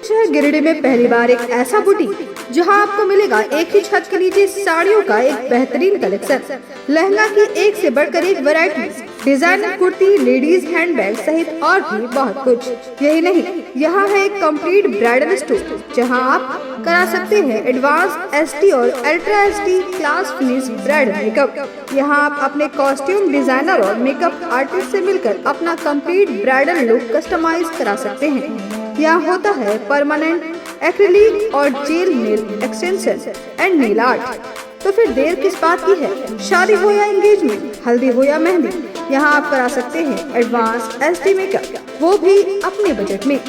पहुंचे हैं गिरिडीह में पहली बार एक ऐसा बुटीक जहां आपको मिलेगा एक ही छत के नीचे साड़ियों का एक बेहतरीन कलेक्शन, लहंगा की एक से बढ़कर एक variety, designer kurti, ladies handbag सहित और भी बहुत कुछ। यही नहीं, यहाँ है एक कंप्लीट ब्राइडल स्टोर जहां आप करा सकते हैं एडवांस एसटी और ultra ST class finish bridal makeup. यहाँ आप अपने कॉस्ट्यूम डिजाइनर और मेकअप आर्टिस्ट से मिलकर अपना कंप्लीट ब्राइडल लुक कस्टमाइज करा सकते हैं। यहाँ होता है परमानेंट एक्रिलिक और jail nail extension and nail art. तो फिर देर किस बात की है? शादी हो या एंगेजमेंट, हल्दी हो या मेहंदी, यहाँ आप करा सकते हैं एडवांस एसडी मेकअप, वो भी अपने बजट में।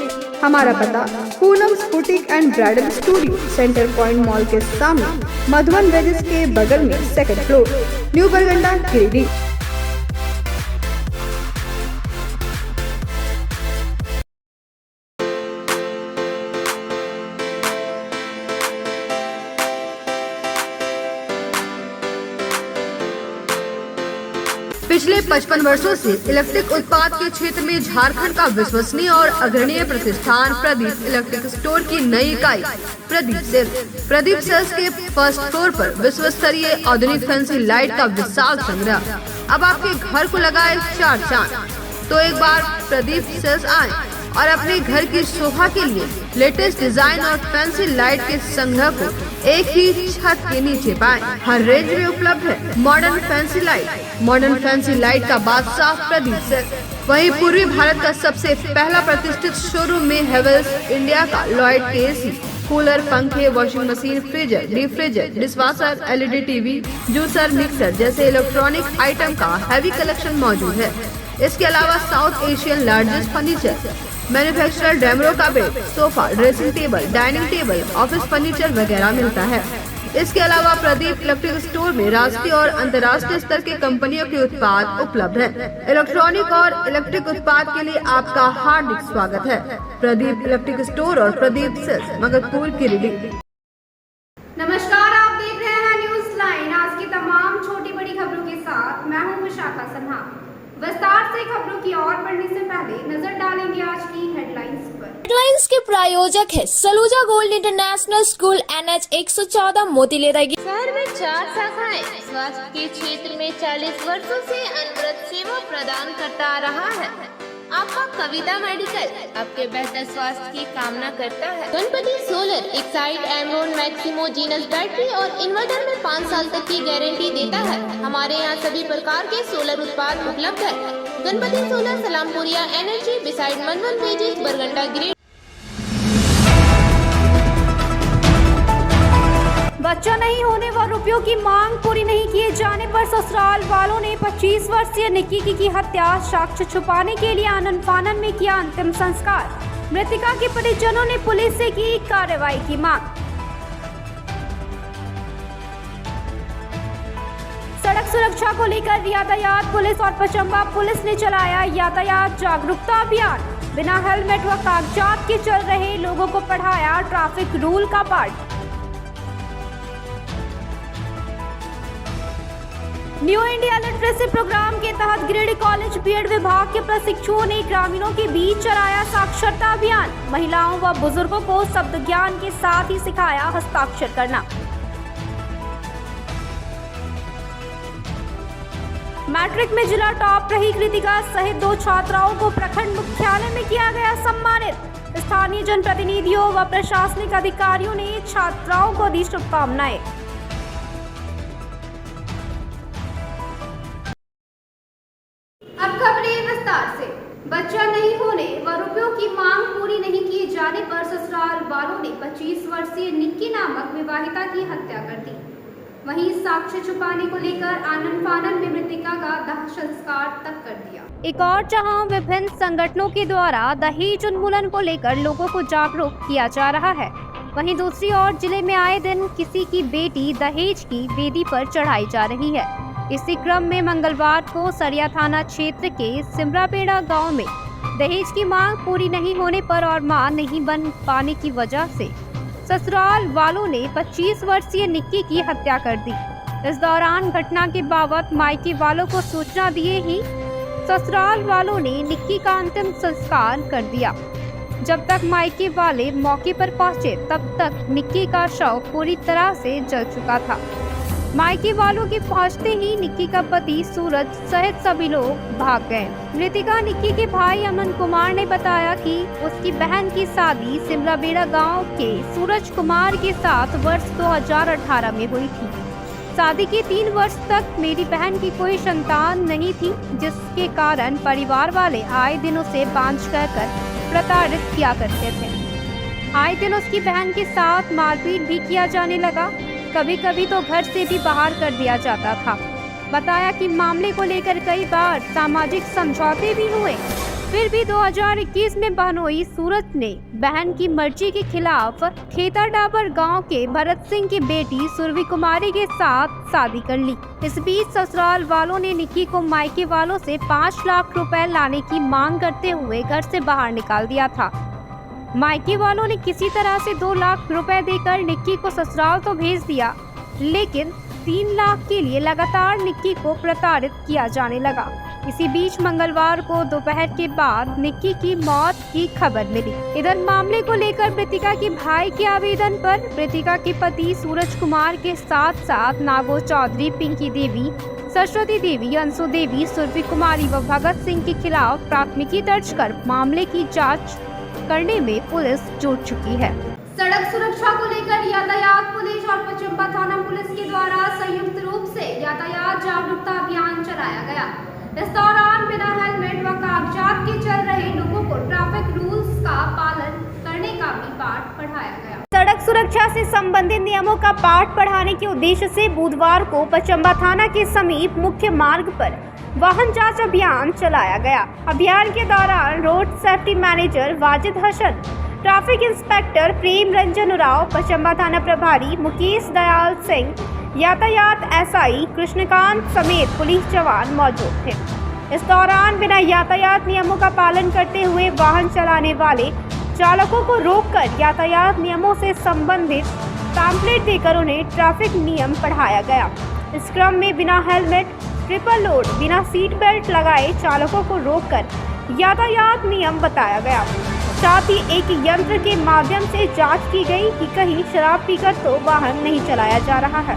हमारा पता Poonam's boutique and bridal studio, centre point mall के सामने, मधुबन वेजेस के बगल में, सेकंड फ्लोर, न्यू बरगंडा, गिरिडीह। पिछले 55 वर्षों से इलेक्ट्रिक उत्पाद के क्षेत्र में झारखंड का विश्वसनीय और अग्रणीय प्रतिष्ठान प्रदीप इलेक्ट्रिक स्टोर की नई इकाई प्रदीप सेल्स के फर्स्ट फ्लोर पर विश्व स्तरीय आधुनिक फैंसी लाइट का विशाल संग्रह अब आपके घर को लगाए 4 चांद। तो एक बार प्रदीप सेल्स आए और अपने घर की शोभा के लिए लेटेस्ट डिजाइन और फैंसी लाइट के संग्रह को एक ही छत के नीचे पाएं। हर रेंज में उपलब्ध है मॉडर्न फैंसी लाइट का बादशाह प्रदीप सेल्स। वहीं पूर्वी भारत का सबसे पहला प्रतिष्ठित शोरूम में हेवेल्स इंडिया का लॉयड के एसी, कूलर, पंखे, washing machine, freezer, deep freezer, dishwasher, LED TV, juicer, mixer जैसे इलेक्ट्रॉनिक आइटम का हैवी कलेक्शन मौजूद है। इसके अलावा South Asian largest furniture manufacturer Damro का bed, sofa, dressing table, dining table, office furniture वगैरह मिलता है। इसके अलावा प्रदीप इलेक्ट्रिक स्टोर में राष्ट्रीय और अंतर्राष्ट्रीय स्तर के कंपनियों के उत्पाद उपलब्ध हैं। इलेक्ट्रॉनिक और इलेक्ट्रिक उत्पाद के लिए आपका हार्दिक स्वागत है। प्रदीप इलेक्ट्रिक स्टोर और प्रदीप सेल्स, मगरपुर, गिरिडीह। नमस्कार, आप देख रहे हैं न्यूज लाइन। आज की तमाम छोटी बड़ी खबरों के साथ मैं हूं विशाखा सिन्हा। विस्तार से खबरों की ओर बढ़ने से पहले नजर डालेंगे आज की हेडलाइंस पर। हेडलाइंस के प्रायोजक है Saluja gold international school, NH 114, मोतीलेरा। शहर में 4 शाखाएं स्वास्थ्य के क्षेत्र में 40 वर्षों से अनवरत सेवा प्रदान करता आ रहा है। आपका कविता मेडिकल आपके बेहतर स्वास्थ्य की कामना करता है। Ganpati solar Exide Amaron Maximo genus battery और इन्वर्टर में 5 साल तक की गारंटी देता है। हमारे यहाँ सभी प्रकार के सोलर उत्पाद उपलब्ध है। Ganpati solar, Salampuria energy, beside Madhuban वेजेस, बरगंडा, गिरिडीह। बच्चा नहीं होने व रुपयों की मांग पूरी नहीं किए जाने पर ससुराल वालों ने 25 वर्षीय निक्की की हत्या, साक्ष्य छुपाने के लिए आनन फानन में किया अंतिम संस्कार। मृतका के परिजनों ने पुलिस से की कार्रवाई की मांग। सड़क सुरक्षा को लेकर यातायात पुलिस और पचम्बा पुलिस ने चलाया यातायात जागरूकता अभियान। बिना हेलमेट व कागजात के चल रहे लोगों को पढ़ाया ट्रैफिक रूल का पाठ। न्यू इंडिया लिटरेसी प्रोग्राम के तहत गिरिडीह कॉलेज बीएड विभाग के प्रशिक्षुओं ने ग्रामीणों के बीच चलाया साक्षरता अभियान। महिलाओं व बुजुर्गों को शब्द ज्ञान के साथ ही सिखाया हस्ताक्षर करना। मैट्रिक में जिला टॉप रही कृतिका सहित 2 छात्राओं को प्रखंड मुख्यालय में किया गया सम्मानित। स्थानीय जनप्रतिनिधियों व प्रशासनिक अधिकारियों ने छात्राओं को दी शुभकामनाएं। अब खबरें विस्तार से। बच्चा नहीं होने व रुपयों की मांग पूरी नहीं किए जाने पर ससुराल वालों ने 25 वर्षीय निक्की नामक विवाहिता की हत्या कर दी। वहीं साक्ष्य छुपाने को लेकर आनन फानन में मृतका का दाह संस्कार तक कर दिया। एक और जहां विभिन्न संगठनों के द्वारा दहेज उन्मूलन को लेकर लोगों को जागरूक किया जा रहा है, वहीं दूसरी ओर जिले में आए दिन किसी की बेटी दहेज की वेदी पर चढ़ाई जा रही है। इसी क्रम में मंगलवार को सरिया थाना क्षेत्र के सिमरापेड़ा गांव में दहेज की मांग पूरी नहीं होने पर और मां नहीं बन पाने की वजह से ससुराल वालों ने 25 वर्षीय निक्की की हत्या कर दी। इस दौरान घटना के बाबत मायके वालों को सूचना दिए ही ससुराल वालों ने निक्की का अंतिम संस्कार कर दिया। जब तक मायके वाले मौके पर पहुंचे तब तक निक्की का शव पूरी तरह से जल चुका था। मायके वालों के पहुंचते ही निक्की का पति सूरज सहित सभी लोग भाग गए। मृतिका निक्की के भाई अमन कुमार ने बताया कि उसकी बहन की शादी सिमला बेड़ा गांव के सूरज कुमार के साथ वर्ष 2018 में हुई थी। शादी के 3 वर्ष तक मेरी बहन की कोई संतान नहीं थी, जिसके कारण परिवार वाले आए दिन उसे बांझ कर प्रताड़ित किया करते थे। आए दिन उसकी बहन के साथ मारपीट भी किया जाने लगा। कभी कभी तो घर से भी बाहर कर दिया जाता था। बताया कि मामले को लेकर कई बार सामाजिक समझौते भी हुए, फिर भी 2021 में बहनोई सूरज ने बहन की मर्जी के खिलाफ खेता डाबर गांव के भरत सिंह की बेटी सुरभि कुमारी के साथ शादी कर ली। इस बीच ससुराल वालों ने निक्की को मायके वालों से 5 लाख रुपए लाने की मांग करते हुए घर से बाहर निकाल दिया था। मायके वालों ने किसी तरह से 2 लाख रुपए देकर निक्की को ससुराल तो भेज दिया, लेकिन 3 लाख के लिए लगातार निक्की को प्रताड़ित किया जाने लगा। इसी बीच मंगलवार को दोपहर के बाद निक्की की मौत की खबर मिली। इधर मामले को लेकर मृतिका के भाई के आवेदन पर मृतिका के पति सूरज कुमार के साथ साथ नागो चौधरी, पिंकी देवी, सरस्वती देवी, अंशु देवी, सुरभि कुमारी व भगत सिंह के खिलाफ प्राथमिकी दर्ज कर मामले की जाँच करने में पुलिस जुट चुकी है। सड़क सुरक्षा को लेकर यातायात पुलिस और पचम्बा थाना पुलिस के द्वारा संयुक्त रूप से यातायात जागरूकता अभियान चलाया गया। इस दौरान बिना हेलमेट व कागजात के चल रहे लोगों को ट्रैफिक रूल्स का पालन करने का भी पाठ पढ़ाया गया। सड़क सुरक्षा से संबंधित नियमों का पाठ पढ़ाने के उद्देश्य से बुधवार को पचम्बा थाना के समीप मुख्य मार्ग पर वाहन जांच अभियान चलाया गया। अभियान के दौरान road safety manager Wajid Hasan, traffic inspector Prem Ranjan Oraon, Pachamba थाना प्रभारी मुकेश दयाल सिंह, यातायात एसआई कृष्णकांत समेत पुलिस जवान मौजूद थे। इस दौरान बिना यातायात नियमों का पालन करते हुए वाहन चलाने वाले चालकों को रोककर यातायात नियमों से संबंधित पैम्फलेट देकर उन्हें ट्रैफिक नियम पढ़ाया गया। इस क्रम में बिना हेलमेट, ट्रिपल लोड, बिना सीट बेल्ट लगाए चालकों को रोककर यातायात नियम बताया गया। साथ ही एक यंत्र के माध्यम से जांच की गई कि कहीं शराब पीकर तो वाहन नहीं चलाया जा रहा है।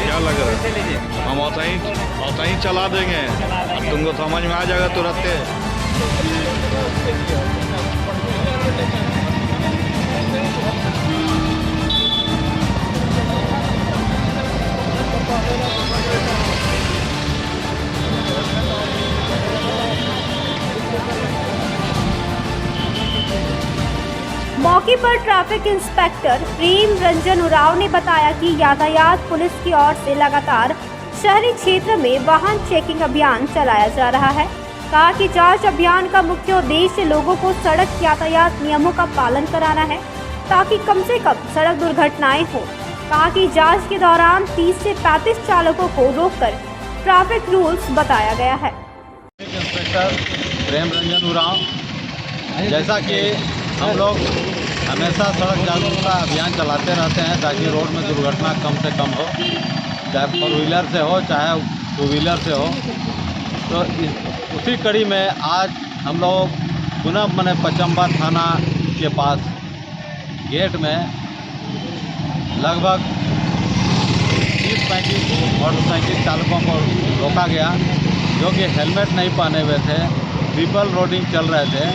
क्या लग रहा है? हम ऐसा ही चला देंगे, तुमको समझ में आ जाएगा तुरंत। मौके पर ट्रैफिक इंस्पेक्टर प्रेम रंजन उराव ने बताया कि यातायात पुलिस की ओर से लगातार शहरी क्षेत्र में वाहन चेकिंग अभियान चलाया जा रहा है। कहा कि जांच अभियान का मुख्य उद्देश्य लोगों को सड़क यातायात नियमों का पालन कराना है, ताकि कम से कम सड़क दुर्घटनाएं हो। कहा कि जांच के दौरान 30 से 35 चालकों को रोककर ट्रैफिक रूल्स बताया गया है। इंस्पेक्टर प्रेम रंजन उराव, जैसा कि हम लोग हमेशा सड़क जागरूकता अभियान चलाते रहते हैं ताकि रोड में दुर्घटना कम से कम हो, चाहे 4 व्हीलर से हो चाहे 2 व्हीलर से हो। तो उसी कड़ी में आज हम लोग पुनः मैंने पचम्बा थाना के पास गेट में लगभग मोटरसाइकिल चालकों को रोका गया जो कि हेलमेट नहीं पहने हुए थे, ट्रिपल रोडिंग चल रहे थे।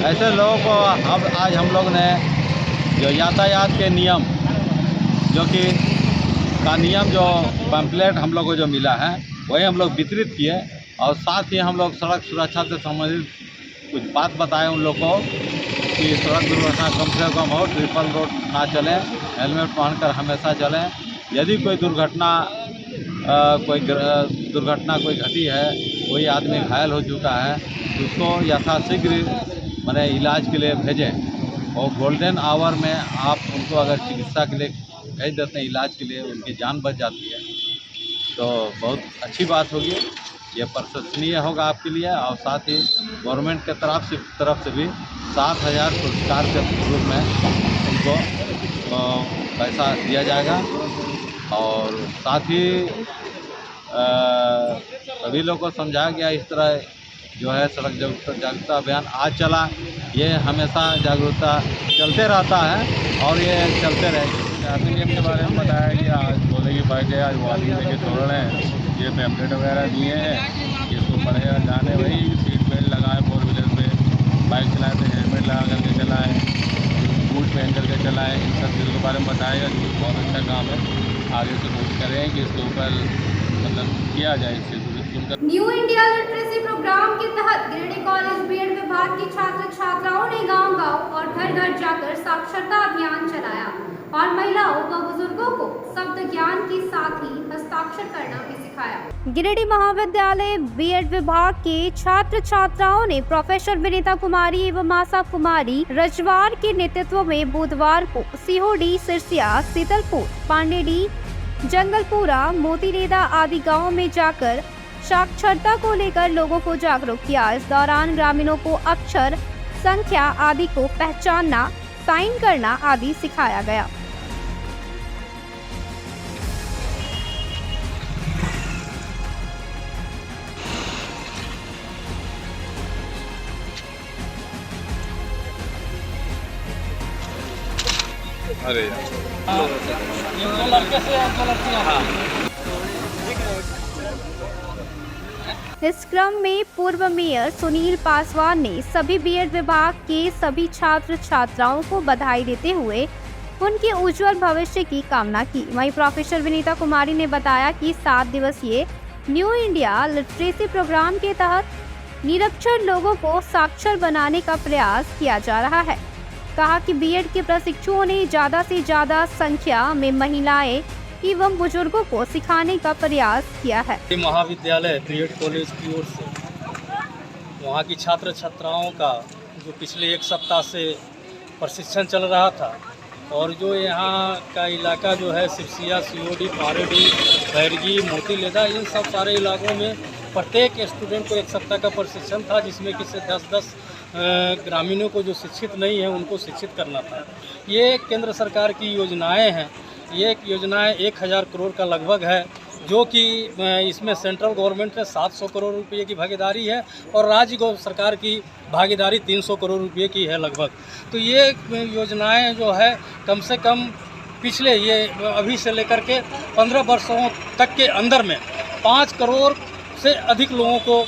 ऐसे लोगों को अब आज हम लोग ने जो यातायात के नियम जो कि का नियम जो पैम्पलेट हम लोग को जो मिला है वही हम लोग वितरित किए और साथ ही हम लोग सड़क सुरक्षा से संबंधित कुछ बात बताए उन लोग को कि सड़क दुर्घटना कम से कम हो, ट्रिपल रोड ना चलें, हेलमेट पहनकर हमेशा चलें। यदि कोई दुर्घटना कोई घटी है, कोई आदमी घायल हो चुका है तो उसको यथाशीघ्र माने इलाज के लिए भेजें और गोल्डन आवर में आप उनको अगर चिकित्सा के लिए भेज देते हैं इलाज के लिए, उनकी जान बच जाती है तो बहुत अच्छी बात होगी। ये प्रशंसनीय होगा आपके लिए और साथ ही गवर्नमेंट के तरफ से भी 7,000 पुरस्कार के रूप में उनको पैसा दिया जाएगा। और साथ ही सभी लोगों को समझाया गया इस तरह जो है सड़क जागरूकता अभियान आज चला, ये हमेशा जागरूकता चलते रहता है और ये चलते रहेगा। ट्रैफिक नियम के बारे में बताया कि आज बोले की बाइक है, आज वाली लेके छोड़ रहे हैं, ये पैम्पलेट वगैरह दिए हैं, इसको पड़ेगा जाने वही सीट बेल्ट लगाएं, 4 व्हीलर पे बाइक चलाए तो हेलमेट लगा करके चलाएं, बूट पहन करके चलाएं, इन सब चीज़ों के बारे में बताएगा जो बहुत अच्छा काम है। आगे से कोशिश करें कि इसके ऊपर मतलब किया जाए इस चीज़ को। न्यू इंडिया लिटरेसी प्रोग्राम के तहत गिरिडीह कॉलेज बीएड विभाग के छात्र छात्राओं ने गांव-गांव और घर-घर जाकर साक्षरता अभियान चलाया और महिलाओं व बुजुर्गों को शब्द ज्ञान के साथ ही हस्ताक्षर करना भी सिखाया। गिरिडीह महाविद्यालय बीएड विभाग के छात्र छात्राओं ने प्रोफेसर विनीता कुमारी एवं मासा कुमारी रजवार के नेतृत्व में बुधवार को सीहोडी, सिरसिया, शीतलपुर, पांडेडी, जंगलपुरा, मोतीरेदा आदि गाँव में जाकर साक्षरता को लेकर लोगों को जागरूक किया। इस दौरान ग्रामीणों को अक्षर, संख्या आदि को पहचानना, साइन करना आदि सिखाया गया। अरे इस क्रम में पूर्व मेयर सुनील पासवान ने सभी बीएड विभाग के सभी छात्र छात्राओं को बधाई देते हुए उनके उज्जवल भविष्य की कामना की। वहीं प्रोफेसर विनीता कुमारी ने बताया कि 7 दिवसीय न्यू इंडिया लिटरेसी प्रोग्राम के तहत निरक्षर लोगों को साक्षर बनाने का प्रयास किया जा रहा है। कहा कि बीएड के प्रशिक्षुओं ने ज़्यादा से ज़्यादा संख्या में महिलाएं एवं बुजुर्गों को सिखाने का प्रयास किया है। महाविद्यालय बीएड कॉलेज की ओर से वहाँ की छात्र छात्राओं का जो पिछले 1 सप्ताह से प्रशिक्षण चल रहा था और जो यहाँ का इलाका जो है सिरसिया, सीओडी, पारेडी, बैरगी, मोतीलेदा, इन सब सारे इलाकों में प्रत्येक स्टूडेंट को 1 सप्ताह का प्रशिक्षण था जिसमें कि 10-10 ग्रामीणों को जो शिक्षित नहीं है उनको शिक्षित करना था। ये केंद्र सरकार की योजनाएं हैं। ये योजनाएं 1000 करोड़ का लगभग है जो कि इसमें सेंट्रल गवर्नमेंट से 700 करोड़ रुपए की भागीदारी है और राज्य सरकार की भागीदारी 300 करोड़ रुपए की है लगभग। तो ये योजनाएं जो है कम से कम पिछले ये अभी से लेकर के 15 वर्षों तक के अंदर में 5 करोड़ से अधिक लोगों को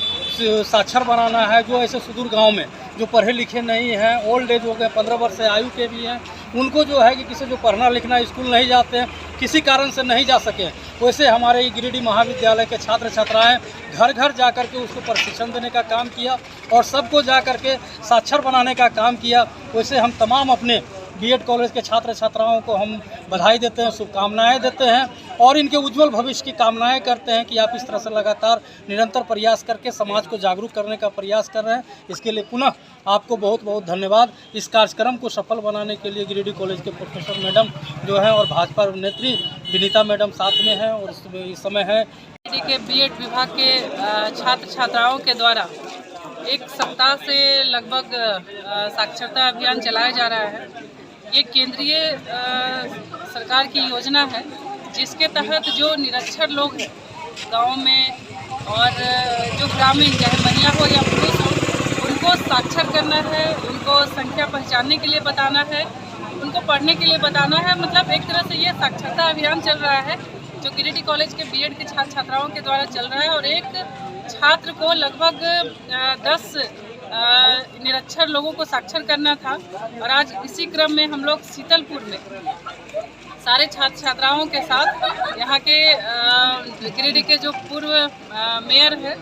साक्षर बनाना है। जो ऐसे सुदूर गांव में जो पढ़े लिखे नहीं हैं, ओल्ड एज हो गए, 15 वर्ष से आयु के भी हैं, उनको जो है कि किसी जो पढ़ना लिखना स्कूल नहीं जाते हैं, किसी कारण से नहीं जा सके, वैसे हमारे गिरिडीह महाविद्यालय के छात्र छात्राएं घर घर जा कर के उसको प्रशिक्षण देने का काम किया और सबको जा कर के साक्षर बनाने का काम किया। वैसे हम तमाम अपने बीएड कॉलेज के छात्र छात्राओं को हम बधाई देते हैं, शुभकामनाएं देते हैं और इनके उज्जवल भविष्य की कामनाएं करते हैं कि आप इस तरह से लगातार निरंतर प्रयास करके समाज को जागरूक करने का प्रयास कर रहे हैं। इसके लिए पुनः आपको बहुत बहुत धन्यवाद। इस कार्यक्रम को सफल बनाने के लिए गिरिडीह कॉलेज के प्रोफेसर मैडम जो हैं और भाजपा नेत्री विनीता मैडम साथ में हैं और इस समय है गिरिडीह के बीएड विभाग के छात्र छात्राओं के द्वारा 1 सप्ताह से लगभग साक्षरता अभियान चलाया जा रहा है। ये केंद्रीय सरकार की योजना है जिसके तहत जो निरक्षर लोग हैं गाँव में और जो ग्रामीण चाहे महिला हो या पुरुष हो उनको साक्षर करना है, उनको संख्या पहचानने के लिए बताना है, उनको पढ़ने के लिए बताना है। मतलब एक तरह से ये साक्षरता अभियान चल रहा है जो गिरिडीह कॉलेज के बीएड के छात्र छात्राओं के द्वारा चल रहा है और एक छात्र को लगभग 10 निरक्षर लोगों को साक्षर करना था। और आज इसी क्रम में हम लोग शीतलपुर में सारे छात्र छात्राओं के साथ यहाँ के गिरिडीह के जो पूर्व मेयर है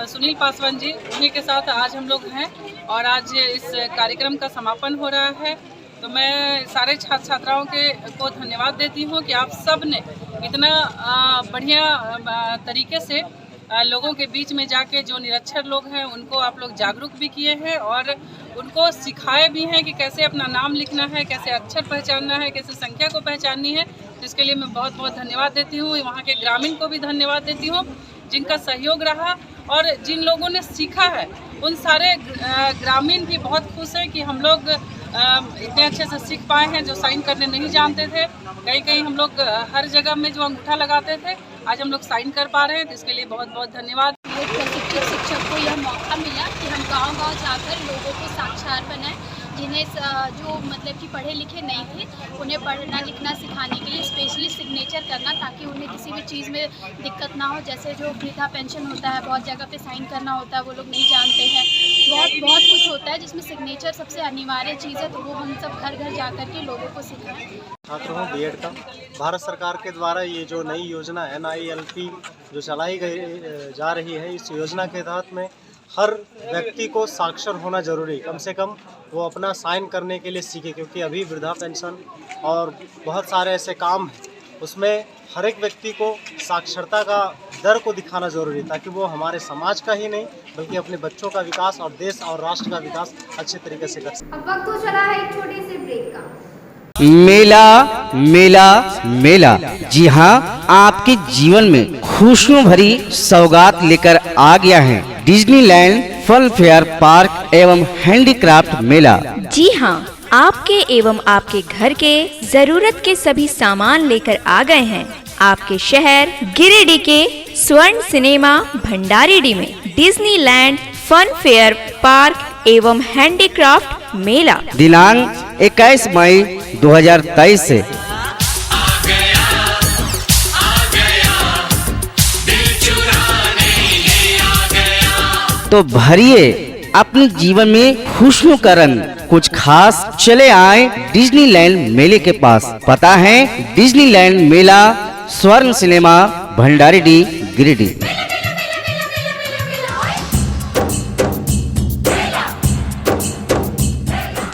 सुनील पासवान जी, उन्हीं के साथ आज हम लोग हैं और आज इस कार्यक्रम का समापन हो रहा है। तो मैं सारे छात्र छात्राओं को धन्यवाद देती हूँ कि आप सब ने इतना बढ़िया तरीके से लोगों के बीच में जाके जो निरक्षर लोग हैं उनको आप लोग जागरूक भी किए हैं और उनको सिखाए भी हैं कि कैसे अपना नाम लिखना है, कैसे अक्षर पहचानना है, कैसे संख्या को पहचाननी है। जिसके लिए मैं बहुत बहुत धन्यवाद देती हूँ। वहाँ के ग्रामीण को भी धन्यवाद देती हूँ जिनका सहयोग रहा और जिन लोगों ने सीखा है उन सारे ग्रामीण भी बहुत खुश हैं कि हम लोग इतने अच्छे से सीख पाए हैं। जो साइन करने नहीं जानते थे, कहीं हम लोग हर जगह में जो अंगूठा लगाते थे, आज हम लोग साइन कर पा रहे हैं। तो इसके लिए बहुत बहुत धन्यवाद। प्रशिक्षित शिक्षक को यह मौका मिला कि हम गांव-गांव जाकर लोगों को साक्षर बनाएं, जिन्हें जो मतलब कि पढ़े लिखे नहीं थे उन्हें पढ़ना लिखना सिखाने के लिए स्पेशली सिग्नेचर करना, ताकि उन्हें किसी भी चीज़ में दिक्कत ना हो। जैसे जो वृद्धा पेंशन होता है, बहुत जगह पे साइन करना होता है, वो लोग नहीं जानते हैं। बहुत कुछ होता है जिसमें सिग्नेचर सबसे अनिवार्य चीज़ है, तो वो हम सब घर घर जा कर के लोगों को सिखाएं। छात्र हूँ बीएड का। भारत सरकार के द्वारा ये जो नई योजना NILP जो चलाई जा रही है, इस योजना के तहत में हर व्यक्ति को साक्षर होना जरूरी, कम से कम वो अपना साइन करने के लिए सीखे, क्योंकि अभी वृद्धा पेंशन और बहुत सारे ऐसे काम हैं उसमें हर एक व्यक्ति को साक्षरता का दर को दिखाना जरूरी है, ताकि वो हमारे समाज का ही नहीं बल्कि अपने बच्चों का विकास और देश और राष्ट्र का विकास अच्छे तरीके से कर सके। अब वक्त हो चला है एक छोटे से ब्रेक का। मेला मेला मेला, जी हाँ, आपके जीवन में खुशियों भरी सौगात लेकर आ गया है डिज्नीलैंड फन फेयर पार्क एवं हैंडीक्राफ्ट मेला। जी हाँ, आपके एवं आपके घर के जरूरत के सभी सामान लेकर आ गए हैं आपके शहर गिरिडीह के स्वर्ण सिनेमा भंडारीडीह में डिज्नीलैंड फन फेयर पार्क एवं हैंडीक्राफ्ट मेला दिनांक 21 मई 2023 से। तो भरिए अपने जीवन में खुशियों का रंग, कुछ खास चले आए डिज्नीलैंड मेले के पास। पता है डिज्नीलैंड मेला स्वर्ण सिनेमा भंडारीडीह गिरिडीह।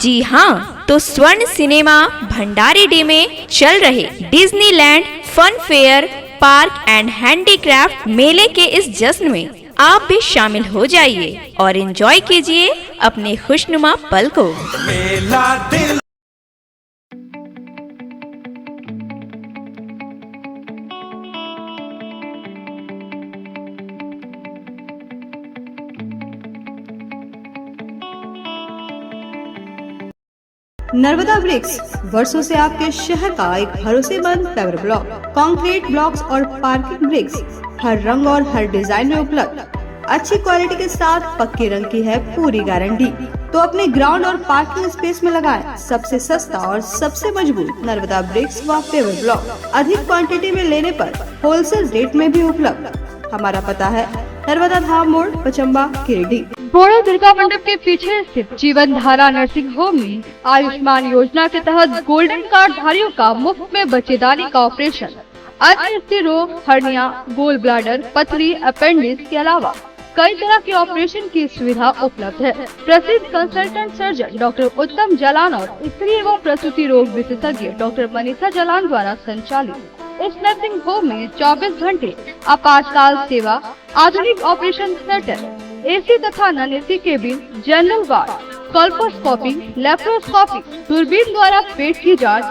जी हाँ, तो स्वर्ण सिनेमा भंडारीडीह में चल रहे Disneyland fun fair park and handicraft मेले के इस जश्न में आप भी शामिल हो जाइए और एंजॉय कीजिए अपने खुशनुमा पल को। मेला दिल नर्मदा ब्रिक्स वर्षों से आपके शहर का एक भरोसेमंद पेवर ब्लॉक, कंक्रीट ब्लॉक्स और पार्किंग ब्रिक्स हर रंग और हर डिजाइन में उपलब्ध। अच्छी क्वालिटी के साथ पक्के रंग की है पूरी गारंटी। तो अपने ग्राउंड और पार्किंग स्पेस में लगाएं सबसे सस्ता और सबसे मजबूत नर्मदा ब्रिक्स व पेवर ब्लॉक। अधिक क्वांटिटी में लेने पर होलसेल रेट में भी उपलब्ध। हमारा पता है नर्मदा धाम मोड़, पचम्बा, गिरिडीह। बोड़ो दुर्गा मंडप के पीछे स्थित जीवन धारा नर्सिंग होम में आयुष्मान योजना के तहत गोल्डन कार्ड धारियों का मुफ्त में बच्चेदानी का ऑपरेशन, अन्य रोग, हर्निया, गोल ब्लैडर, पथरी, अपेंडिक्स के अलावा कई तरह के ऑपरेशन की सुविधा उपलब्ध है। प्रसिद्ध कंसल्टेंट सर्जन डॉक्टर उत्तम जलान और स्त्री एवं प्रसूति रोग विशेषज्ञ डॉक्टर मनीषा जलान द्वारा संचालित इस नर्सिंग होम में 24 घंटे आपातकाल सेवा, आधुनिक ऑपरेशन थिएटर, AC तथा non AC cabin, general ward, colposcopy, laparoscopy, दूरबीन द्वारा पेट की जांच,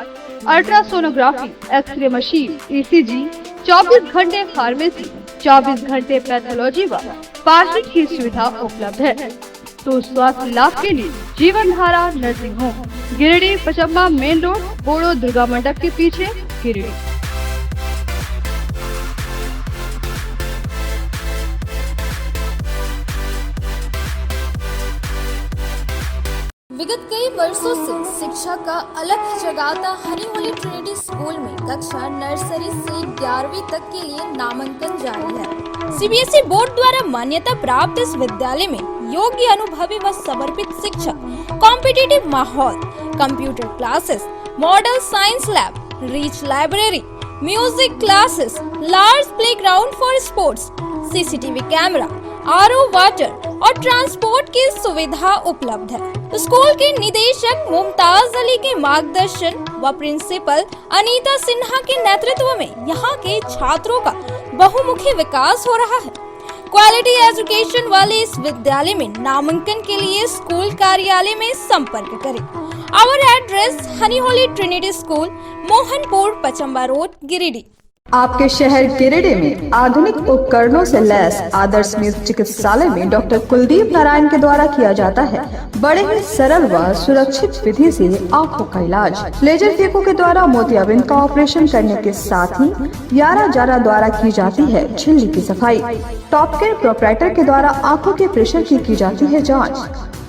अल्ट्रासोनोग्राफी, एक्सरे मशीन, ECG, 24 घंटे फार्मेसी, 24 घंटे पैथोलॉजी व पार्किंग की सुविधा उपलब्ध है। तो स्वास्थ्य लाभ के लिए जीवन धारा nursing home, Giridih, Pachamba main road, Bodo Durga Mandap के पीछे, गिरिडीह। विगत कई वर्षों से शिक्षा का अलग जगाता हनी होली ट्रिनिटी स्कूल में कक्षा नर्सरी से 11वीं तक के लिए नामांकन जारी है। सीबीएसई बोर्ड द्वारा मान्यता प्राप्त इस विद्यालय में योग्य, अनुभवी व समर्पित शिक्षक, कॉम्पिटिटिव माहौल, computer classes, model science lab, rich library, music classes, large playground for sports, CCTV camera, RO water और ट्रांसपोर्ट की सुविधा उपलब्ध है। स्कूल के निदेशक मुमताज अली के मार्गदर्शन व प्रिंसिपल अनीता सिन्हा के नेतृत्व में यहाँ के छात्रों का बहुमुखी विकास हो रहा है। क्वालिटी एजुकेशन वाले इस विद्यालय में नामांकन के लिए स्कूल कार्यालय में संपर्क करें। आवर एड्रेस हनी Holy Trinity school, Mohanpur, Pachamba road, Giridih. आपके शहर गिरिडीह में आधुनिक उपकरणों से लैस आदर्श नेत्र चिकित्सालय में डॉक्टर कुलदीप नारायण के द्वारा किया जाता है बड़े ही सरल व सुरक्षित विधि से आंखों का इलाज। लेजर फेको के द्वारा मोतियाबिंद का ऑपरेशन करने के साथ ही यारा जारा द्वारा की जाती है झिल्ली की सफाई। टॉप केयर प्रोपराइटर के द्वारा आंखों के प्रेशर की जाती है जाँच।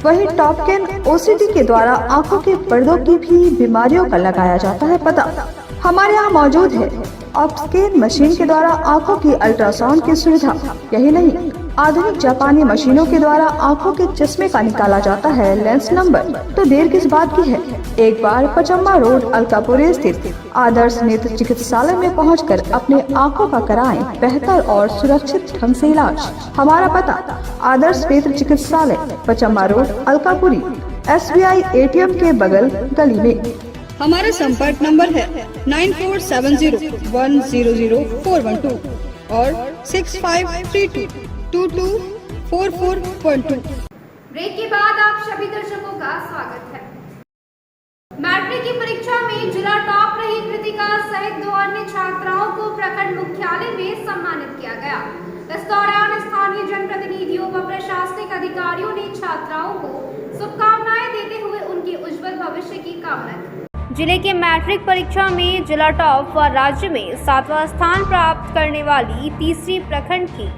वही टॉप केयर ओसीडी के द्वारा आंखों के पर्दों की भी बीमारियों का लगाया जाता है पता। हमारे यहाँ मौजूद है ऑप्टिकल मशीन के द्वारा आंखों की अल्ट्रासाउंड की सुविधा। यही नहीं, आधुनिक जापानी मशीनों के द्वारा आंखों के चश्मे का निकाला जाता है लेंस नंबर। तो देर किस बात की है, एक बार पचम्बा रोड, अलकापुरी स्थित आदर्श नेत्र चिकित्सालय में पहुंचकर अपने आंखों का कराएं बेहतर और सुरक्षित ढंग से इलाज। हमारा पता आदर्श नेत्र चिकित्सालय, Pachamba road, Alkapuri, SBI ATM के बगल गली में। हमारा संपर्क नंबर है 9470100412 और 6532224412। ब्रेक के बाद आप सभी दर्शकों का स्वागत है। मैट्रिक की परीक्षा में जिला टॉप रही कृतिका सहित 2 अन्य छात्राओं को प्रखंड मुख्यालय में सम्मानित किया गया। इस दौरान स्थानीय जनप्रतिनिधियों व प्रशासनिक अधिकारियों ने छात्राओं को शुभकामनाएं देते हुए उनके उज्जवल भविष्य की कामना की। जिले के मैट्रिक परीक्षा में जिला टॉप व राज्य में 7वां स्थान प्राप्त करने वाली तीसरी प्रखंड की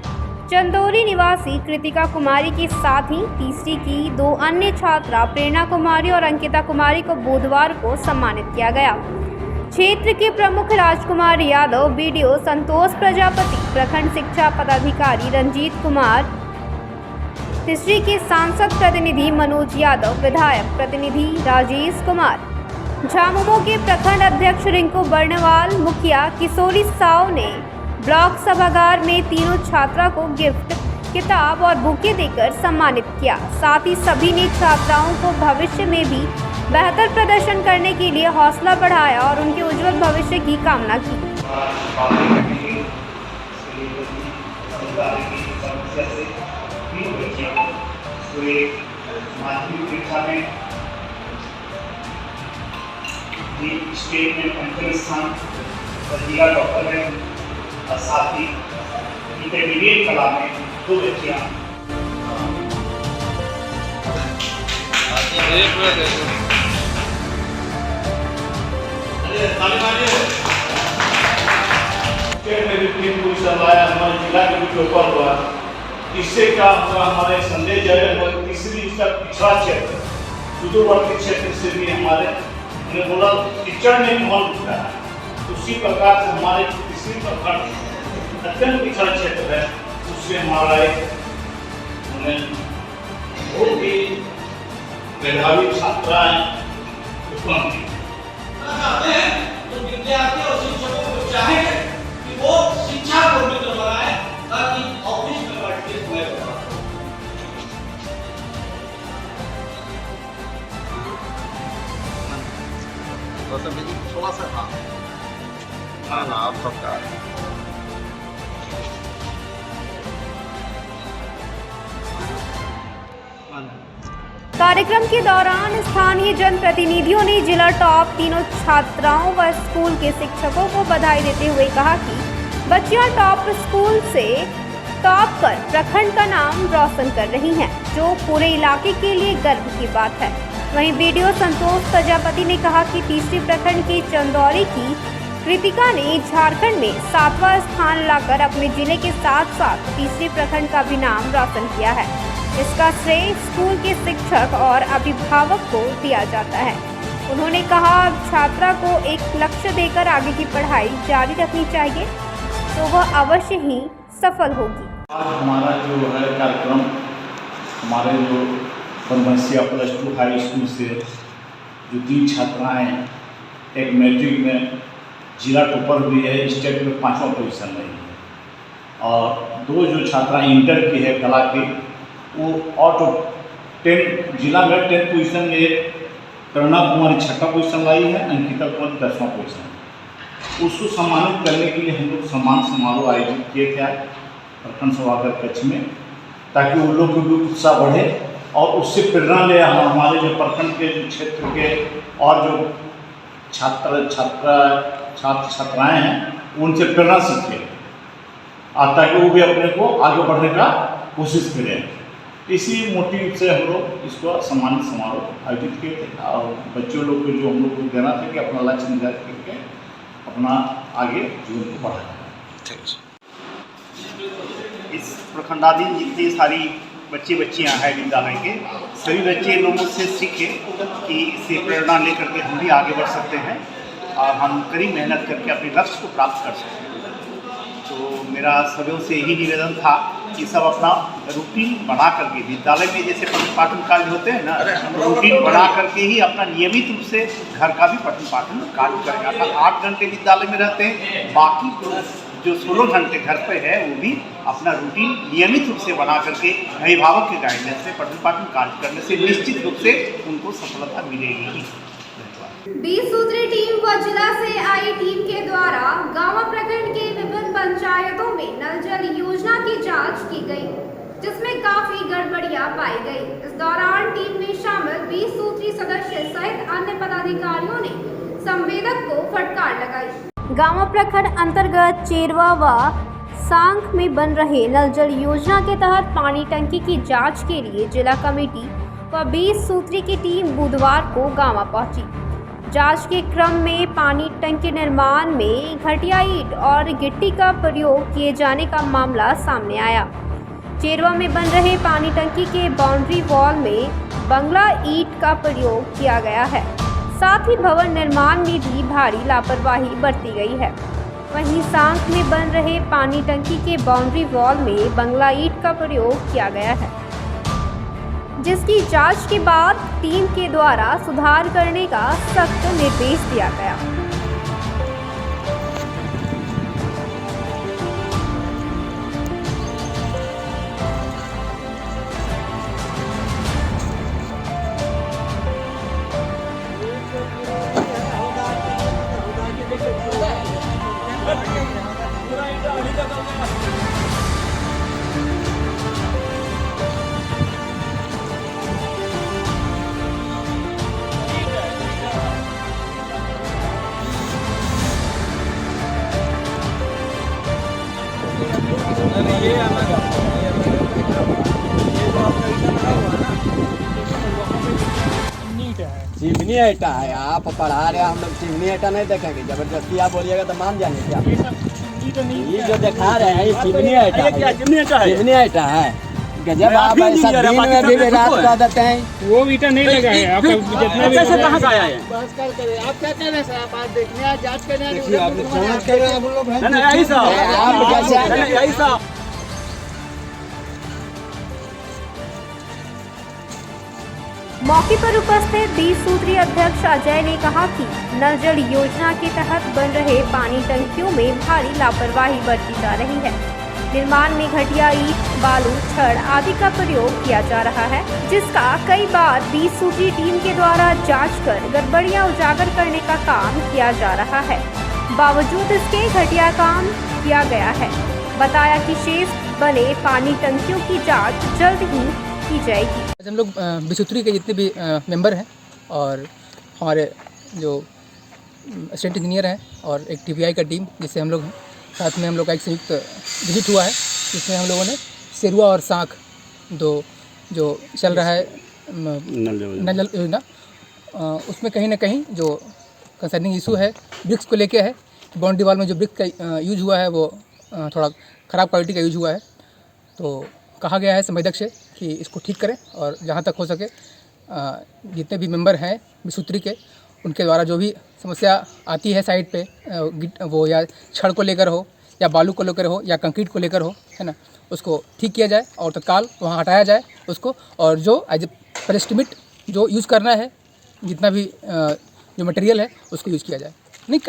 चंदौली निवासी कृतिका कुमारी के साथ ही तीसरी की 2 अन्य छात्रा प्रेरणा कुमारी और अंकिता कुमारी को बुधवार को सम्मानित किया गया। क्षेत्र के प्रमुख राजकुमार यादव, BDO संतोष प्रजापति, प्रखंड शिक्षा पदाधिकारी रंजीत कुमार, तीसरी के सांसद प्रतिनिधि मनोज यादव, विधायक प्रतिनिधि राजेश कुमार, झामुमो के प्रखंड अध्यक्ष रिंकू बर्णवाल, मुखिया किशोरी साव ने ब्लॉक सभागार में तीनों छात्रा को गिफ्ट, किताब और बुके देकर सम्मानित किया। साथ ही सभी ने छात्राओं को भविष्य में भी बेहतर प्रदर्शन करने के लिए हौसला बढ़ाया और उनके उज्जवल भविष्य की कामना की। स्टेट में 5वें स्थान पर जिला टॉपर है और साथ ही इंटरमीडिएट कला में 2 बच्चियाँ। स्टेट में भी 3 पुरस्कार लाया, हमारे जिला के भी टॉपर हुआ। इससे क्या हुआ, हमारे संदेश जाए तीसरी पिछड़ा क्षेत्र, सुदूरवर्ती क्षेत्र से भी हमारे बोला टीचर ने माहौल दिया। उसी प्रकार से हमारे तीसरी प्रखंड अत्यंत पिछड़ा क्षेत्र है, उससे हमारा उन्हें बहुत ही मेधावी छात्राएं उत्पन्न की। तो विद्यार्थी और शिक्षकों को चाहेंगे कि वो शिक्षा को मित्र बनाए ताकि ऑफिस में बैठ के समय बता। थोड़ा सा आप सबका कार्यक्रम के दौरान स्थानीय जनप्रतिनिधियों ने जिला टॉप तीनों छात्राओं व स्कूल के शिक्षकों को बधाई देते हुए कहा कि बच्चियां टॉप स्कूल से टॉप कर प्रखंड का नाम रोशन कर रही हैं, जो पूरे इलाके के लिए गर्व की बात है। वहीं BDO संतोष प्रजापति ने कहा कि तीसरी प्रखंड की चंदौली की कृतिका ने झारखंड में 7वां स्थान लाकर अपने जिले के साथ साथ तीसरी प्रखंड का भी नाम रोशन किया है। इसका श्रेय स्कूल के शिक्षक और अभिभावक को दिया जाता है। उन्होंने कहा, छात्रा को एक लक्ष्य देकर आगे की पढ़ाई जारी रखनी चाहिए तो वह अवश्य ही सफल होगी। आज हमारा जो है कार्यक्रम हमारे जो बनवंशिया +2 हाई स्कूल से जो 3 छात्राएँ, एक मैट्रिक में जिला टॉपर भी है, स्टेट में 5वां पोजीशन रही है, और 2 जो छात्राएँ इंटर की है कला की, वो आउट ऑफ 10 जिला में 10 पोजीशन में करुणा कुमारी 6वां पोजीशन लाई है, अंकिता कुमारी 10वां पोजीशन। उसको सम्मानित करने के लिए हम लोग सम्मान समारोह आयोजित किए थे प्रखंड सभागार कक्ष में, ताकि उन लोग को भी उत्साह बढ़े और उससे प्रेरणा ले हमारे जो प्रखंड के जो क्षेत्र के और जो छात्राएँ हैं उनसे प्रेरणा सीखें, ताकि वो भी अपने को आगे बढ़ने का कोशिश करें। इसी मोटिव से हम लोग इसको सम्मान समारोह आयोजित किए थे और बच्चों लोग को जो हम लोग को देना था कि अपना लक्ष्य निर्धारित करके अपना आगे जीवन को बढ़ाएं। इस प्रखंडाधीन जितनी सारी बच्चियां हैं विद्यालय के, सभी बच्चे लोगों से सीखें कि इससे प्रेरणा लेकर के हम भी आगे बढ़ सकते हैं और हम कड़ी मेहनत करके अपने लक्ष्य को प्राप्त कर सकते हैं। तो मेरा सभी से यही निवेदन था कि सब अपना रूटीन बना करके, विद्यालय में जैसे पठन पाठन कार्य होते हैं ना, रूटीन बना करके ही अपना नियमित रूप से घर का भी पठन पाठन कार्य करें। अर्थात 8 घंटे विद्यालय में रहते हैं, बाकी जो 16 घंटे घर पे है वो भी अपना रूटीन नियमित रूप से बना करके अभिभावक के गाइडेंस से पठन पाठन कार्य करने से निश्चित रूप से उनको सफलता मिलेगी। 20 सूत्री टीम व जिला से आई टीम के द्वारा गांव प्रखंड के विभिन्न पंचायतों में नल जल योजना की जांच की गई, जिसमें काफी गड़बड़ियां पाई गई। इस दौरान टीम में शामिल 20 सूत्री सदस्य सहित अन्य पदाधिकारियों ने संवेदक को फटकार लगाई। गांव प्रखंड अंतर्गत चेरवा व सांख में बन रहे नल जल योजना के तहत पानी टंकी की जाँच के लिए जिला कमेटी व 20 सूत्री की टीम बुधवार को गांव पहुंची। जांच के क्रम में पानी टंकी निर्माण में घटिया ईंट और गिट्टी का प्रयोग किए जाने का मामला सामने आया। चेरवा में बन रहे पानी टंकी के बाउंड्री वॉल में बंगला ईंट का प्रयोग किया गया है। साथ ही भवन निर्माण में भी भारी लापरवाही बरती गई है। वहीं सांख में बन रहे पानी टंकी के बाउंड्री वॉल में बंगला ईंट का प्रयोग किया गया है, जिसकी जांच के बाद टीम के द्वारा सुधार करने का सख्त निर्देश दिया गया। चिमनी हटा है, आप पढ़ा रहे हैं, हम लोग चिमनी हटा नहीं देखेंगे। जबरदस्ती आप बोलिएगा तो मान जाएंगे क्या? ये जो दिखा रहे हैं ये चिमनी हटा है, चिमनी हटा है। गजब, आप ऐसा दिन में भी रात कर देते हैं। वो ईटा नहीं लगा है, आपका जितना भी कहाँ से आया है? बस कर करे आप क्या कर रहे हैं साहब? आप देखने आए, जांच करने आए, जांच कर रहे हैं हम लोग। नहीं ऐसा आप कैसे ऐसा मौके पर उपस्थित 20 सूत्री अध्यक्ष अजय ने कहा कि नल जल योजना के तहत बन रहे पानी टंकियों में भारी लापरवाही बरती जा रही है। निर्माण में घटिया ईंट, बालू, छड़ आदि का प्रयोग किया जा रहा है, जिसका कई बार 20 सूत्री टीम के द्वारा जांच कर गड़बड़ियां उजागर करने का काम किया जा रहा है। बावजूद इसके घटिया काम किया गया है। बताया कि शेष बने पानी टंकियों की जाँच जल्द ही की जाएगी। हम लोग बिसूत्री के जितने भी मेंबर हैं और हमारे जो असिस्टेंट इंजीनियर हैं और एक टीपीआई का टीम जिससे हम लोग हैं, साथ में हम लोग का एक संयुक्त विजिट हुआ है, जिसमें हम लोगों ने सेरुआ और सांख दो जो चल रहा है नल योजना, उसमें कहीं ना कहीं जो कंसर्निंग इशू है ब्रिक्स को लेके है। बाउंड्री वॉल में जो ब्रिक का यूज हुआ है वो थोड़ा ख़राब क्वालिटी का यूज हुआ है। तो कहा गया है संवेदक से कि इसको ठीक करें और जहाँ तक हो सके जितने भी मेंबर हैं विसूत्री के, उनके द्वारा जो भी समस्या आती है साइड पे, वो या छड़ को लेकर हो या बालू को लेकर हो या कंक्रीट को लेकर हो, है ना, उसको ठीक किया जाए और तत्काल वहाँ हटाया जाए उसको। और जो एज ए पर एस्टिमेट जो यूज़ करना है, जितना भी जो मटेरियल है उसको यूज़ किया जाए। नहीं,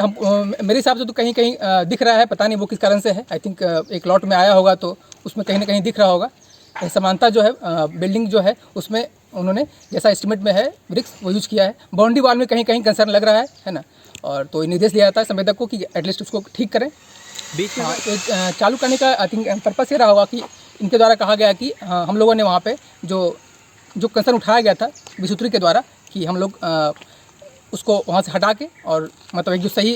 मेरे हिसाब से तो कहीं कहीं दिख रहा है, पता नहीं वो किस कारण से है। आई थिंक एक लॉट में आया होगा तो उसमें कहीं ना कहीं दिख रहा होगा। समानता जो है बिल्डिंग जो है उसमें उन्होंने जैसा एस्टिमेट में है ब्रिक्स वो यूज़ किया है। बाउंड्री वॉल में कहीं कहीं कंसर्न लग रहा है ना, और तो निर्देश दिया जाता है संवेदक को कि एटलीस्ट उसको ठीक करें। बीच में चालू करने का आई थिंक पर्पस ये रहा होगा कि इनके द्वारा कहा गया कि हम लोगों ने वहाँ पे जो कंसर्न उठाया गया था विसूत्री के द्वारा कि हम लोग उसको वहाँ से हटा के और मतलब एक जो सही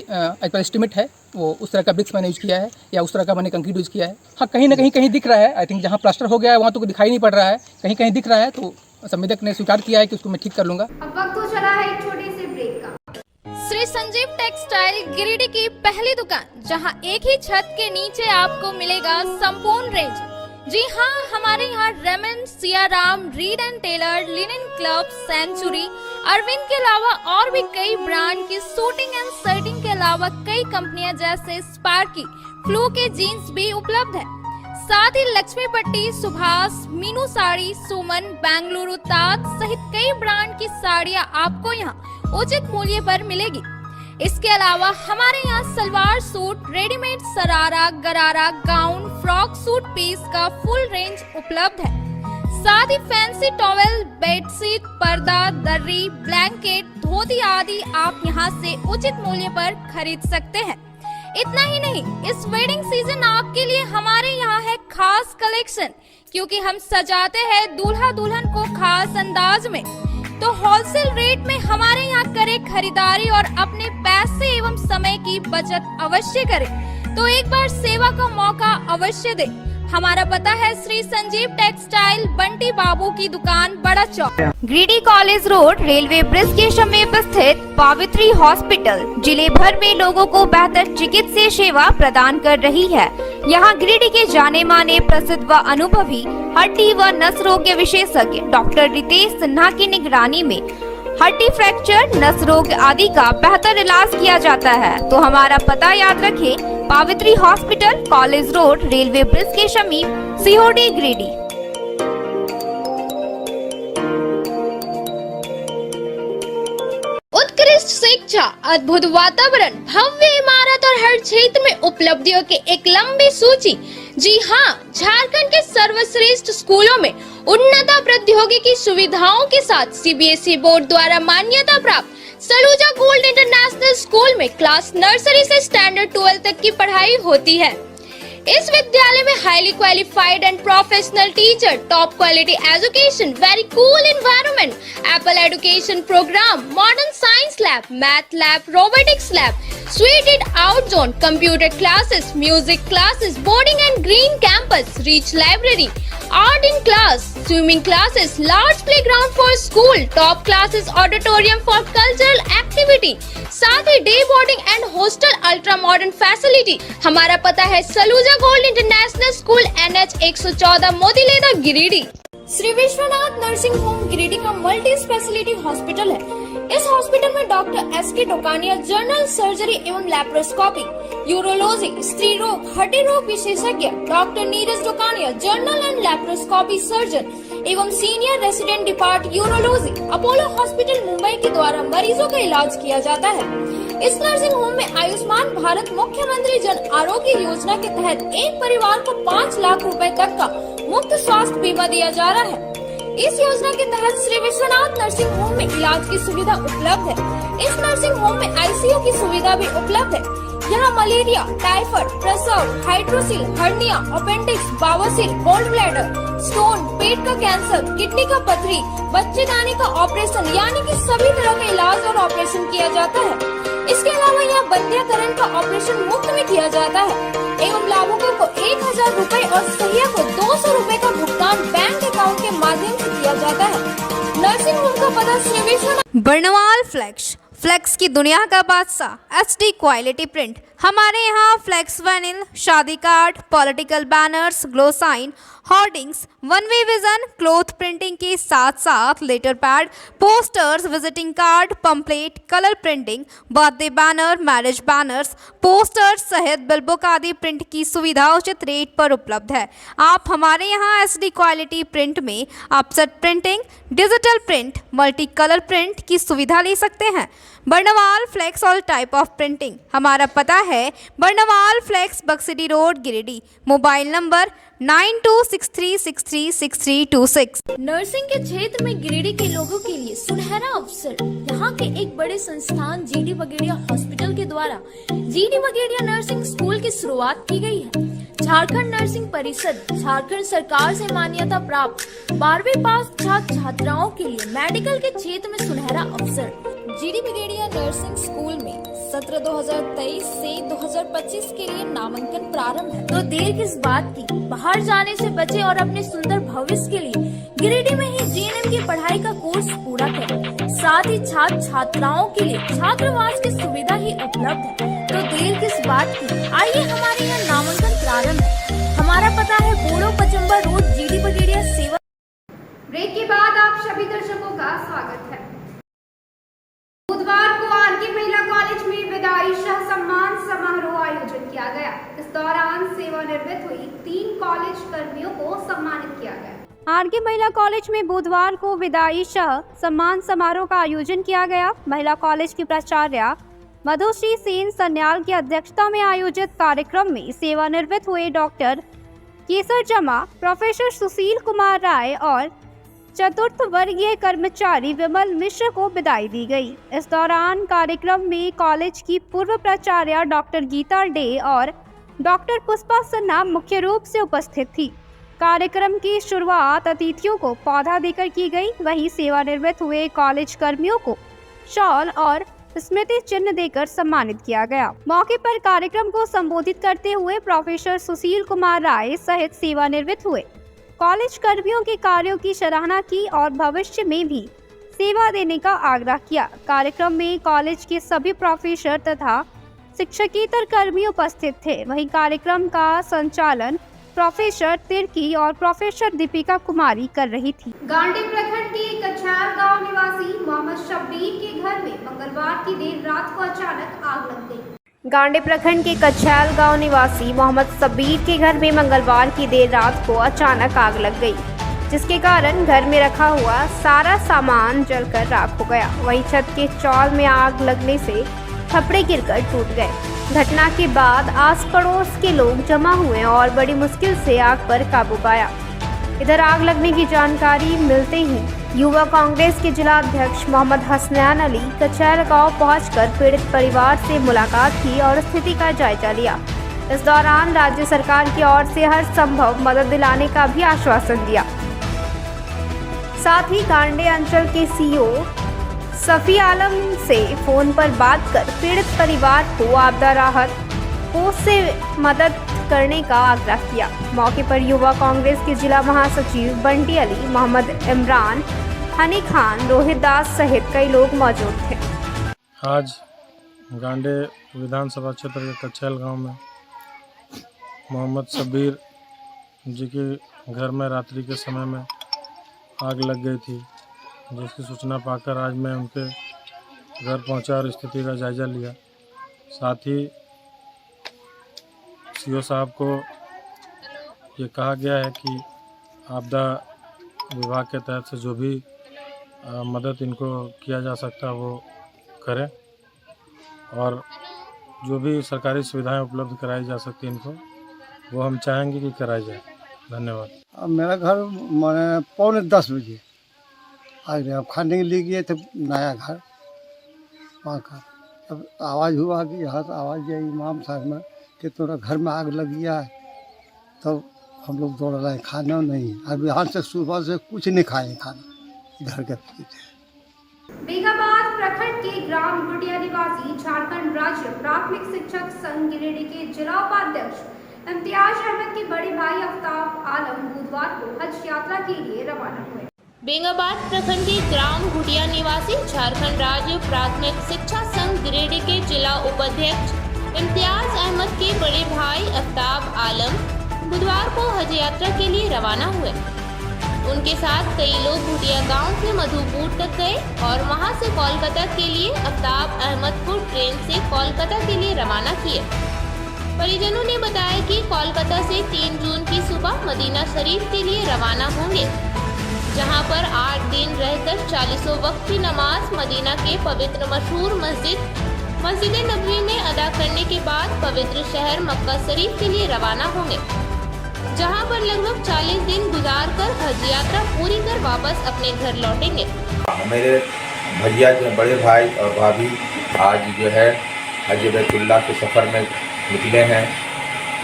एस्टिमेट है वो उस तरह का ब्रिक्स मैंने यूज़ किया है या उस तरह का मैंने कंक्रीट यूज़ किया है। हाँ, कहीं ना कहीं दिख रहा है। आई थिंक जहाँ प्लास्टर हो गया है वहाँ तो दिखाई नहीं पड़ रहा है, कहीं कहीं दिख रहा है, तो संवेदक ने स्वीकार किया है कि उसको मैं ठीक कर लूँगा। अब वक्त हो चला है एक छोटे से ब्रेक का। श्री संजीव टेक्सटाइल गिरिडीह की पहली दुकान, जहां एक ही छत के नीचे आपको मिलेगा संपूर्ण रेंज। जी हाँ, हमारे यहाँ Raymond, Siyaram, Reid and Taylor, Linen Club, Century, Arvind के अलावा और भी कई ब्रांड की सूटिंग एंड शर्टिंग के अलावा कई कंपनियां जैसे स्पार्की, फ्लू के जीन्स भी उपलब्ध है। साथ ही लक्ष्मी पट्टी, सुभाष, मीनू साड़ी, सुमन, बेंगलुरु ताज सहित कई ब्रांड की साड़ियां आपको यहाँ उचित मूल्य पर मिलेगी। इसके अलावा हमारे यहाँ सलवार सूट, रेडीमेड सरारा, गरारा, गाउन, फ्रॉक सूट पीस का फुल रेंज उपलब्ध है। साथ ही फैंसी टॉवेल, बेडशीट, पर्दा, दर्री, ब्लैंकेट, धोती आदि आप यहाँ से उचित मूल्य पर खरीद सकते हैं। इतना ही नहीं, इस वेडिंग सीजन आपके लिए हमारे यहाँ है खास कलेक्शन, क्योंकि हम सजाते हैं दूल्हा दुल्हन को खास अंदाज में। तो होलसेल रेट में हमारे यहाँ करें खरीदारी और अपने पैसे एवं समय की बचत अवश्य करें। तो एक बार सेवा का मौका अवश्य दें। हमारा पता है श्री संजीव टेक्सटाइल, बंटी बाबू की दुकान, Bada Chowk, Giridih college road, railway bridge के समीप स्थित पावित्री हॉस्पिटल जिले भर में लोगों को बेहतर चिकित्सीय सेवा प्रदान कर रही है। यहाँ गिरिडीह के जाने माने, प्रसिद्ध व अनुभवी हड्डी व नस रोग विशेषज्ञ डॉक्टर रितेश सिन्हा की निगरानी में हड्डी फ्रैक्चर, नस रोग आदि का बेहतर इलाज किया जाता है। तो हमारा पता याद रखें, Pavitri hospital, college road, railway bridge के समीप, सीओडी, गिरिडीह। उत्कृष्ट शिक्षा, अद्भुत वातावरण, भव्य इमारत और हर क्षेत्र में उपलब्धियों की एक लंबी सूची। जी हाँ, झारखंड के सर्वश्रेष्ठ स्कूलों में उन्नत प्रौद्योगिकी सुविधाओं के साथ सीबीएसई बोर्ड द्वारा मान्यता प्राप्त सलूजा गोल्ड इंटरनेशनल स्कूल में क्लास नर्सरी से स्टैंडर्ड 12 तक की पढ़ाई होती है। इस विद्यालय में highly qualified and professional teacher, top quality education, very cool environment, apple education program, modern science lab, math lab, robotics lab, suited out zone, computer classes, music classes, boarding and green campus, rich library, art in class, swimming classes, large playground for school, top classes, auditorium for cultural activity, साथ ही day boarding and hostel, ultra modern facility. हमारा पता है Saluja gold international school, NH 114, Motileda, Giridih. Shri Vishwanath nursing home Giridih का multi speciality hospital है। इस hospital में doctor SK Tokania general surgery एवं लैप्रोस्कोपी, यूरोलॉजी, स्त्री रोग, हड्डी रोग विशेषज्ञ, doctor Neeraj Tokania general and laparoscopy surgeon एवं senior resident department urology, Apollo hospital Mumbai के द्वारा मरीजों का इलाज किया जाता है। इस नर्सिंग होम में आयुष्मान भारत मुख्यमंत्री जन आरोग्य योजना के तहत एक परिवार को 5 लाख रुपए तक का मुफ्त स्वास्थ्य बीमा दिया जा रहा है। इस योजना के तहत श्री विश्वनाथ नर्सिंग होम में इलाज की सुविधा उपलब्ध है। इस नर्सिंग होम में ICU की सुविधा भी उपलब्ध है। यहाँ मलेरिया, टाइफाइड, प्रसव, हाइड्रोसिल, हर्निया, अपेंडिक्स, बावसीर, गोल्ड ब्लैडर, स्टोन, पेट का कैंसर, किडनी का पथरी, बच्चेदानी का ऑपरेशन यानी कि सभी तरह का इलाज और ऑपरेशन किया जाता है। इसके अलावा यहाँ बंध्याकरण का ऑपरेशन मुफ्त में किया जाता है एवं लाभुकों को 1000 रुपए और सहिया को 200 रुपए का भुगतान बैंक अकाउंट के माध्यम से किया जाता है। नर्सिंग होम का पता श्री विश्वनाथ बर्नवाल फ्लेक्स की दुनिया का बादशाह, HD क्वालिटी प्रिंट, हमारे यहाँ फ्लेक्स वाइनिल, शादी card, political banners, glow sign, hoardings, one way vision, cloth printing के साथ साथ letter pad, posters, visiting card, pamphlet, colour printing, birthday banner, marriage banners, posters सहित बिलबुक आदि प्रिंट की सुविधा उचित रेट पर उपलब्ध है। आप हमारे यहाँ SD क्वालिटी प्रिंट में offset printing, digital print, multi colour print की सुविधा ले सकते हैं। Barnwal flex all type of printing. हमारा पता है Barnwal flex, Baksidi road, Giridih. Mobile number 9263636326। Nursing के क्षेत्र में गिरिडीह के लोगों के लिए सुनहरा अवसर। यहाँ के एक बड़े संस्थान GD बगेड़िया हॉस्पिटल के द्वारा GD बगेड़िया नर्सिंग स्कूल की शुरुआत की गई है। झारखंड नर्सिंग परिषद झारखंड सरकार से मान्यता प्राप्त 12वीं पास छात्र छात्राओं के लिए मेडिकल के क्षेत्र में सुनहरा अवसर। GD बगेड़िया नर्सिंग स्कूल में सत्र 2023 से 2025 के लिए नामांकन प्रारंभ है, तो देर किस बात की। बाहर जाने से बचे और अपने सुंदर भविष्य के लिए गिरिडीह में ही GNM की पढ़ाई का कोर्स पूरा करें। साथ ही छात्र छात्राओं के लिए छात्रावास की सुविधा ही उपलब्ध है, तो देर किस बात की। आइए हमारे यहाँ नामांकन प्रारंभ है। हमारा पता है बोड़ो पचम्बर रोड, GD बगेड़िया सेवा। ब्रेक के बाद आप सभी दर्शकों का स्वागत है। बुधवार को RK महिला कॉलेज में विदाई शाह सम्मान समारोह आयोजित किया गया। इस दौरान सेवानिवृत्त हुई 3 कॉलेज कर्मियों को सम्मानित किया गया। RK महिला कॉलेज में बुधवार को विदाई शाह सम्मान समारोह का आयोजन किया गया। महिला कॉलेज की प्राचार्य मधुश्री सेन सन्याल की अध्यक्षता में आयोजित कार्यक्रम में सेवानिवृत्त हुए डॉक्टर केसर जमा, प्रोफेसर सुशील कुमार राय और चतुर्थ वर्गीय कर्मचारी विमल मिश्र को विदाई दी गई। इस दौरान कार्यक्रम में कॉलेज की पूर्व प्राचार्य डॉक्टर गीता डे और डॉक्टर पुष्पा सिन्हा मुख्य रूप से उपस्थित थी। कार्यक्रम की शुरुआत अतिथियों को पौधा देकर की गई। वहीं सेवानिवृत्त हुए कॉलेज कर्मियों को शॉल और स्मृति चिन्ह देकर सम्मानित किया गया। मौके पर कार्यक्रम को संबोधित करते हुए प्रोफेसर सुशील कुमार राय सहित सेवानिवृत्त हुए कॉलेज कर्मियों के कार्यों की सराहना की और भविष्य में भी सेवा देने का आग्रह किया। कार्यक्रम में कॉलेज के सभी प्रोफेसर तथा शिक्षकेतर कर्मी उपस्थित थे। वहीं कार्यक्रम का संचालन प्रोफेसर तिर्की और प्रोफेसर दीपिका कुमारी कर रही थी। गांडी प्रखंड के कछार गांव निवासी मोहम्मद शब्बीर के घर में मंगलवार की देर रात को अचानक आग लग गई। गांडी प्रखंड के कछैल गांव निवासी मोहम्मद शब्बीर के घर में मंगलवार की देर रात को अचानक आग लग गई, जिसके कारण घर में रखा हुआ सारा सामान जलकर राख हो गया। वहीं छत के चौल में आग लगने से छपड़े गिरकर टूट गए। घटना के बाद आस पड़ोस के लोग जमा हुए और बड़ी मुश्किल से आग पर काबू पाया। इधर आग लगने की जानकारी मिलते ही युवा कांग्रेस के जिला अध्यक्ष मोहम्मद हसनैन अली कचैल गांव पहुंचकर पीड़ित परिवार से मुलाकात की और स्थिति का जायजा लिया। इस दौरान राज्य सरकार की ओर से हर संभव मदद दिलाने का भी आश्वासन दिया। साथ ही गांडे अंचल के CO सफी आलम से फोन पर बात कर पीड़ित परिवार को आपदा राहत कोष से मदद करने का आग्रह किया। मौके पर युवा कांग्रेस के जिला महासचिव बंटी अली, मोहम्मद इमरान, हनी खान, रोहित दास सहित कई लोग मौजूद थे। आज गांडे विधानसभा क्षेत्र के कछैल गांव में मोहम्मद शब्बीर जी के घर में रात्रि के समय में आग लग गई थी, जिसकी सूचना पाकर आज मैं उनके घर पहुंचा और स्थिति का जायजा लिया। साथ ही CO साहब को ये कहा गया है कि आपदा विभाग के तहत से जो भी मदद इनको किया जा सकता है वो करें और जो भी सरकारी सुविधाएं उपलब्ध कराई जा सकती हैं इनको, वो हम चाहेंगे कि कराई जाए। धन्यवाद। मेरा घर मैंने 9:45 बजे आज अब खाने के लिए गए थे नया घर वहाँ का, तब आवाज़ हुआ कि यहाँ से आवाज़ आई इमाम साहब में कि तोरा घर में आग लग गया है। तो हम लोग दौड़ रहे खाना नहीं, अब यहाँ से सुबह से कुछ नहीं खाए खाना घर के पीछे। बेगाबाद प्रखंड के ग्राम गुडिया निवासी झारखंड राज्य प्राथमिक शिक्षक संघ गिरिडीह के जिला उपाध्यक्ष इम्तियाज अहमद के बड़े भाई आफ्ताब आलम बुधवार को हज यात्रा के लिए रवाना हुए। बेंगाबाद प्रखंड के ग्राम गुडिया निवासी झारखंड राज्य प्राथमिक शिक्षा संघ गिरिडीह के जिला उपाध्यक्ष इम्तियाज अहमद के बड़े भाई आफ्ताब आलम बुधवार को हज यात्रा के लिए रवाना हुए। उनके साथ कई लोग भुटिया गांव से मधुपुर तक गए और वहां से कोलकाता के लिए आफ्ताब अहमद को ट्रेन से कोलकाता के लिए रवाना किए। परिजनों ने बताया कि कोलकाता से 3 जून की सुबह मदीना शरीफ के लिए रवाना होंगे, जहां पर 8 दिन रहकर 40 वक्त की नमाज मदीना के पवित्र मशहूर मस्जिद नबवी में अदा करने के बाद पवित्र शहर मक्का शरीफ के लिए रवाना होंगे, जहां पर लगभग 40 दिन गुजार कर हज यात्रा पूरी कर वापस अपने घर लौटेंगे। मेरे भैया जो बड़े भाई और भाभी आज जो है हज बैतुल्लाह के सफ़र में निकले हैं।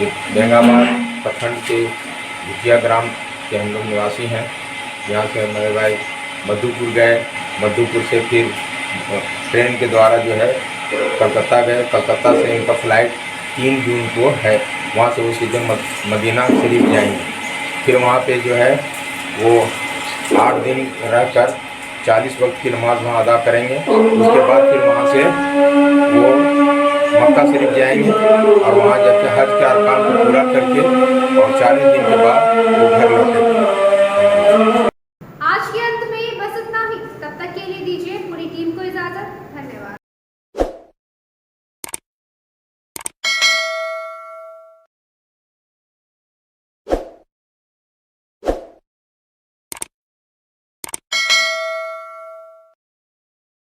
ये बेंगाबाद प्रखंड के भुटिया ग्राम के हम लोग निवासी हैं। यहाँ से मेरे भाई मधुपुर गए, मधुपुर से फिर ट्रेन के द्वारा जो है कलकत्ता गए। कलकत्ता से इनका फ्लाइट 3 जून को है। वहाँ से वो सीधे मदीना शरीफ जाएंगे। फिर वहाँ पे जो है वो 8 दिन रहकर 40 वक्त की नमाज वहाँ अदा करेंगे। उसके बाद फिर वहाँ से वो मक्का शरीफ जाएंगे और वहाँ जाकर हज के अरकान को पूरा करके और 40 दिन के बाद वो घर लौटेंगे।